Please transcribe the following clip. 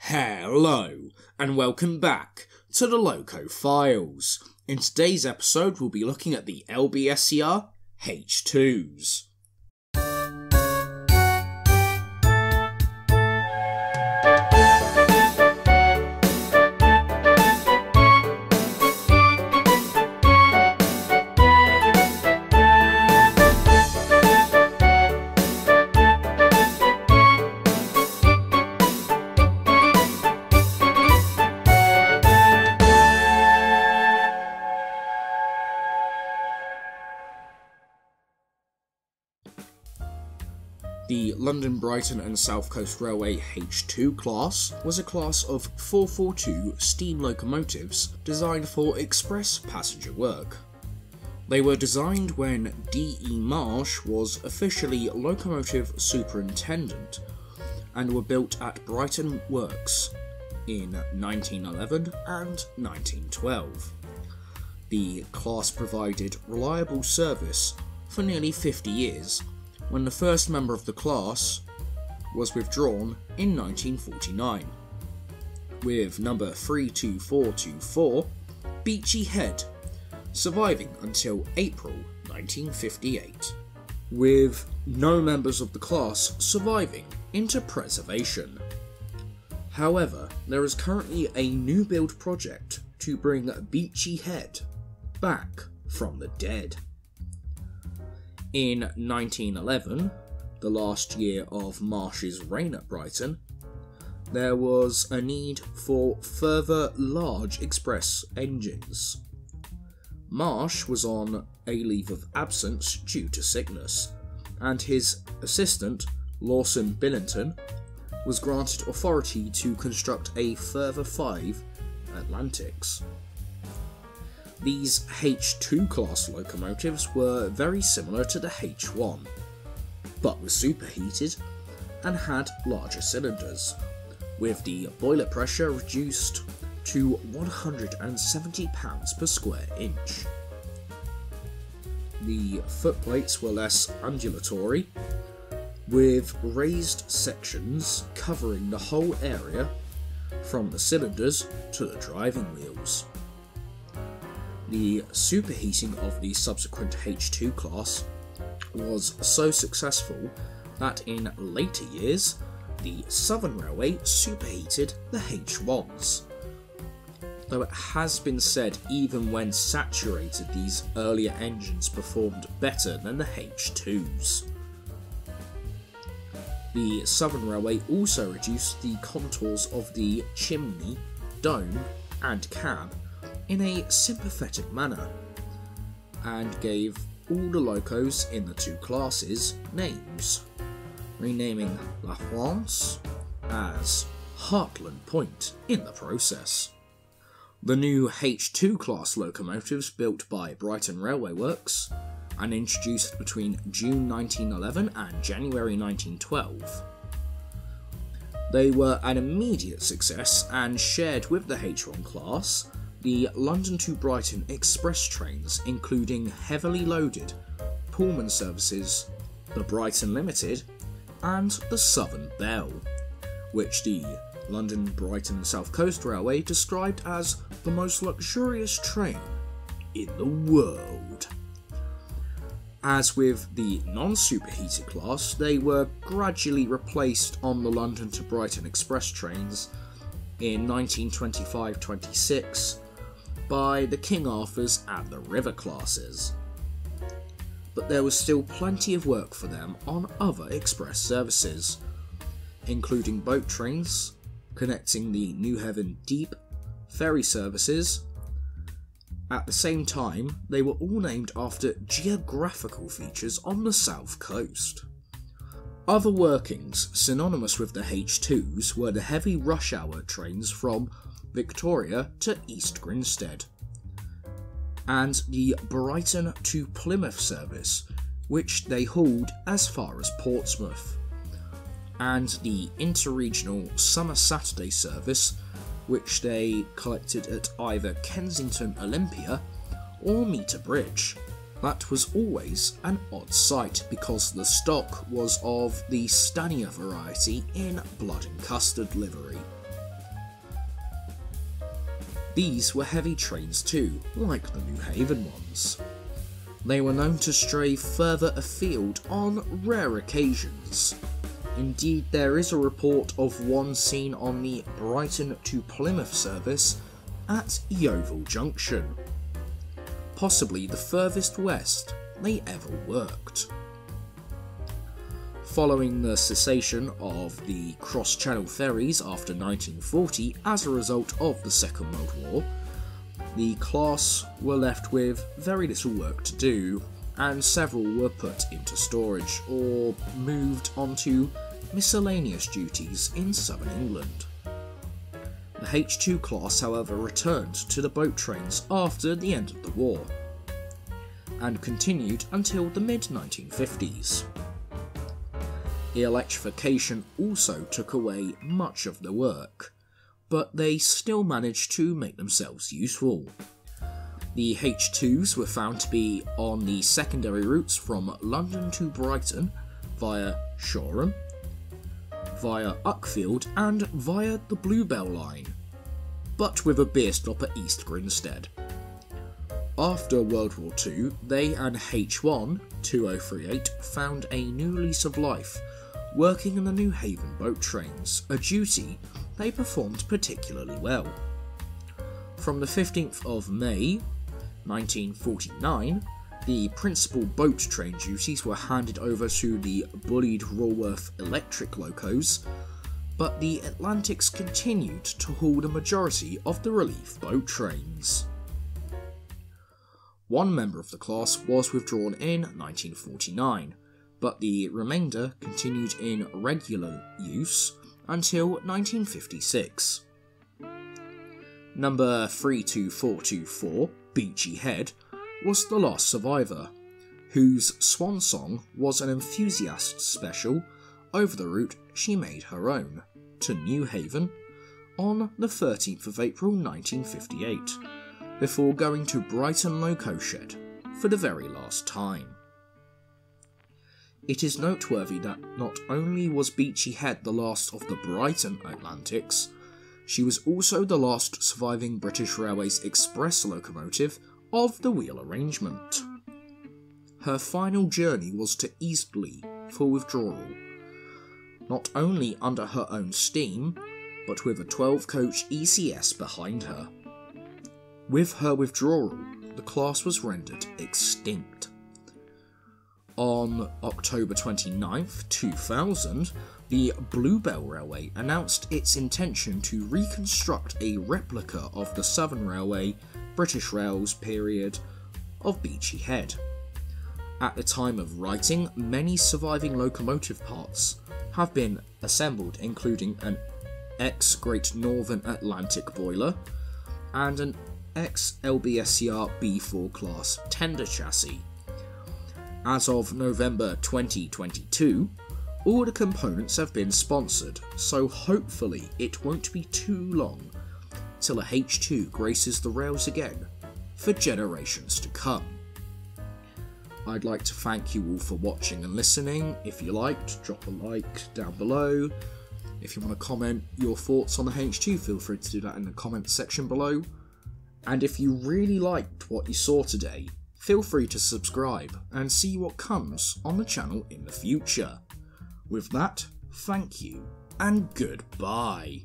Hello, and welcome back to the Loco Files. In today's episode, we'll be looking at the LBSCR H2s. The London, Brighton and South Coast Railway H2 class was a class of 442 steam locomotives designed for express passenger work. They were designed when D.E. Marsh was officially locomotive superintendent and were built at Brighton Works in 1911 and 1912. The class provided reliable service for nearly 50 years, when the first member of the class was withdrawn in 1949, with number 32424 Beachy Head surviving until April 1958, with no members of the class surviving into preservation. However, there is currently a new build project to bring Beachy Head back from the dead. In 1911, the last year of Marsh's reign at Brighton, there was a need for further large express engines. Marsh was on a leave of absence due to sickness, and his assistant, Lawson Billington, was granted authority to construct a further 5 Atlantics. These H2 class locomotives were very similar to the H1, but were superheated and had larger cylinders, with the boiler pressure reduced to 170 pounds per square inch. The footplates were less undulatory, with raised sections covering the whole area from the cylinders to the driving wheels. The superheating of the subsequent H2 class was so successful that in later years, the Southern Railway superheated the H1s. Though it has been said even when saturated, these earlier engines performed better than the H2s. The Southern Railway also reduced the contours of the chimney, dome and cab in a sympathetic manner, and gave all the locos in the two classes names, renaming La France as Heartland Point in the process. The new H2 class locomotives built by Brighton Railway Works and introduced between June 1911 and January 1912. They were an immediate success and shared with the H1 class the London to Brighton express trains, including heavily loaded Pullman services, the Brighton Limited and the Southern Belle, which the London, Brighton and South Coast Railway described as the most luxurious train in the world. As with the non-superheated class, they were gradually replaced on the London to Brighton express trains in 1925-26 by the King Arthurs and the River classes. But there was still plenty of work for them on other express services, including boat trains, connecting the New Haven Deep, ferry services. At the same time, they were all named after geographical features on the south coast. Other workings synonymous with the H2s were the heavy rush hour trains from Victoria to East Grinstead, and the Brighton to Plymouth service, which they hauled as far as Portsmouth, and the interregional Summer Saturday service, which they collected at either Kensington Olympia or Meter Bridge. That was always an odd sight because the stock was of the Stanier variety in blood and custard livery. These were heavy trains too, like the New Haven ones. They were known to stray further afield on rare occasions. Indeed, there is a report of one seen on the Brighton to Plymouth service at Yeovil Junction, possibly the furthest west they ever worked. Following the cessation of the cross-channel ferries after 1940 as a result of the Second World War, the class were left with very little work to do, and several were put into storage or moved onto miscellaneous duties in southern England. The H2 class, however, returned to the boat trains after the end of the war, and continued until the mid-1950s. The electrification also took away much of the work, but they still managed to make themselves useful. The H2s were found to be on the secondary routes from London to Brighton via Shoreham, via Uckfield and via the Bluebell line, but with a beer stop at East Grinstead. After World War II, they and H1 2038 found a new lease of life, working in the New Haven boat trains, a duty they performed particularly well. From the 15th of May 1949, the principal boat train duties were handed over to the bullied Rollworth electric locos, but the Atlantics continued to haul the majority of the relief boat trains. One member of the class was withdrawn in 1949, but the remainder continued in regular use until 1956. Number 32424, Beachy Head, was the last survivor, whose swan song was an enthusiast special over the route she made her own, to New Haven, on the 13th of April 1958, before going to Brighton Loco Shed for the very last time. It is noteworthy that not only was Beachy Head the last of the Brighton Atlantics, she was also the last surviving British Railways express locomotive of the wheel arrangement. Her final journey was to Eastleigh for withdrawal, not only under her own steam, but with a 12-coach ECS behind her. With her withdrawal, the class was rendered extinct. On October 29, 2000, the Bluebell Railway announced its intention to reconstruct a replica of the Southern Railway British Rail's period of Beachy Head. At the time of writing, many surviving locomotive parts have been assembled, including an ex-Great Northern Atlantic boiler and an ex-LBSCR B4 class tender chassis. As of November 2022, all the components have been sponsored, so hopefully it won't be too long till a H2 graces the rails again for generations to come. I'd like to thank you all for watching and listening. If you liked, drop a like down below. If you want to comment your thoughts on the H2, feel free to do that in the comments section below. And if you really liked what you saw today, feel free to subscribe and see what comes on the channel in the future. With that, thank you and goodbye.